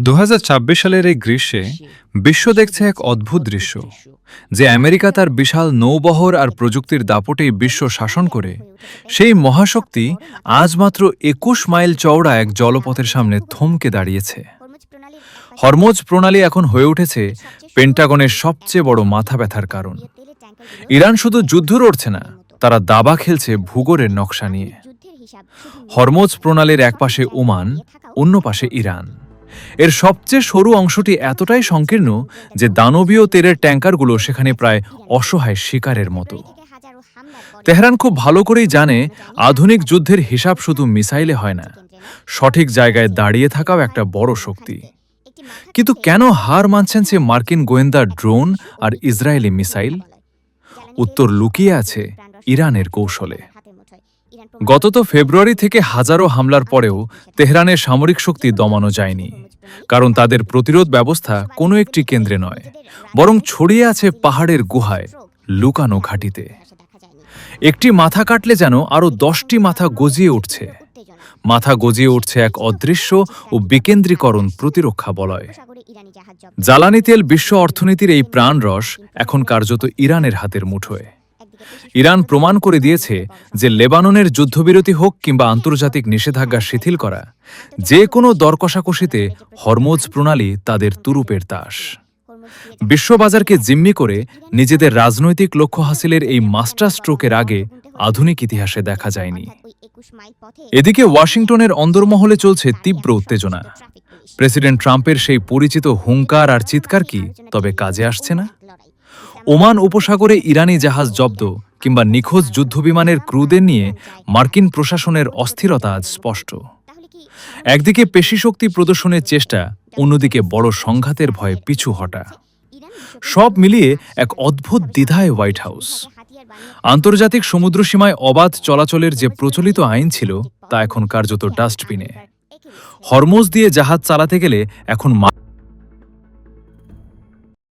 ২০২৬ সালের এই গ্রীষ্মে বিশ্ব দেখছে এক অদ্ভুত দৃশ্য, যে আমেরিকা তার বিশাল নৌবহর আর প্রযুক্তির দাপটেই বিশ্ব শাসন করে, সেই মহাশক্তি আজ মাত্র ২১ মাইল চওড়া এক জলপথের সামনে থমকে দাঁড়িয়েছে। হরমুজ প্রণালী এখন হয়ে উঠেছে পেন্টাগনের সবচেয়ে বড় মাথা ব্যথার কারণ। ইরান শুধু যুদ্ধ লড়ছে না, তারা দাবা খেলছে ভূগোলের নকশা নিয়ে। হরমুজ প্রণালীর এক পাশে ওমান, অন্য পাশে ইরান। এর সবচেয়ে সরু অংশটি এতটাই সংকীর্ণ যে দানবীয় তেলের ট্যাঙ্কারগুলো সেখানে প্রায় অসহায় শিকারের মতো। তেহরান খুব ভালো করেই জানে, আধুনিক যুদ্ধের হিসাব শুধু মিসাইলে হয় না, সঠিক জায়গায় দাঁড়িয়ে থাকাও একটা বড় শক্তি। কিন্তু কেন হার মানছেন সে মার্কিন গোয়েন্দা ড্রোন আর ইসরায়েলি মিসাইল? উত্তর লুকিয়ে আছে ইরানের কৌশলে। গত ফেব্রুয়ারি থেকে হাজারো হামলার পরেও তেহরানের সামরিক শক্তি দমানো যায়নি, কারণ তাদের প্রতিরোধ ব্যবস্থা কোনো একটি কেন্দ্রে নয়, বরং ছড়িয়ে আছে পাহাড়ের গুহায়, লুকানো ঘাঁটিতে। একটি মাথা কাটলে যেন আরও 10টি মাথা গজিয়ে উঠছে। মাথা গজিয়ে উঠছে এক অদৃশ্য ও বিকেন্দ্রীকরণ প্রতিরক্ষা বলয়। জ্বালানি তেল বিশ্ব অর্থনীতির এই প্রাণরস এখন কার্যত ইরানের হাতের মুঠোয়। ইরান প্রমাণ করে দিয়েছে যে লেবাননের যুদ্ধবিরতি হোক কিংবা আন্তর্জাতিক নিষেধাজ্ঞা শিথিল করা, যে কোনো দরকষাকষিতে হরমুজ প্রণালী তাদের তুরুপের তাস। বিশ্ববাজারকে জিম্মি করে নিজেদের রাজনৈতিক লক্ষ্য হাসিলের এই মাস্টার স্ট্রোকের আগে আধুনিক ইতিহাসে দেখা যায়নি। এদিকে ওয়াশিংটনের অন্দরমহলে চলছে তীব্র উত্তেজনা। প্রেসিডেন্ট ট্রাম্পের সেই পরিচিত হুঙ্কার আর চিৎকার কি তবে কাজে আসছে না? ওমান উপসাগরে ইরানি জাহাজ জব্দ কিংবা নিখোঁজ যুদ্ধবিমানের ক্রুদের নিয়ে মার্কিন প্রশাসনের অস্থিরতা আজ স্পষ্ট। একদিকে পেশিশক্তি প্রদর্শনের চেষ্টা, অন্যদিকে বড় সংঘাতের ভয়ে পিছু হটা। সব মিলিয়ে এক অদ্ভুত দ্বিধায় হোয়াইট হাউস। আন্তর্জাতিক সমুদ্রসীমায় অবাধ চলাচলের যে প্রচলিত আইন ছিল, তা এখন কার্যত ডাস্টবিনে। হরমুজ দিয়ে জাহাজ চালাতে গেলে এখন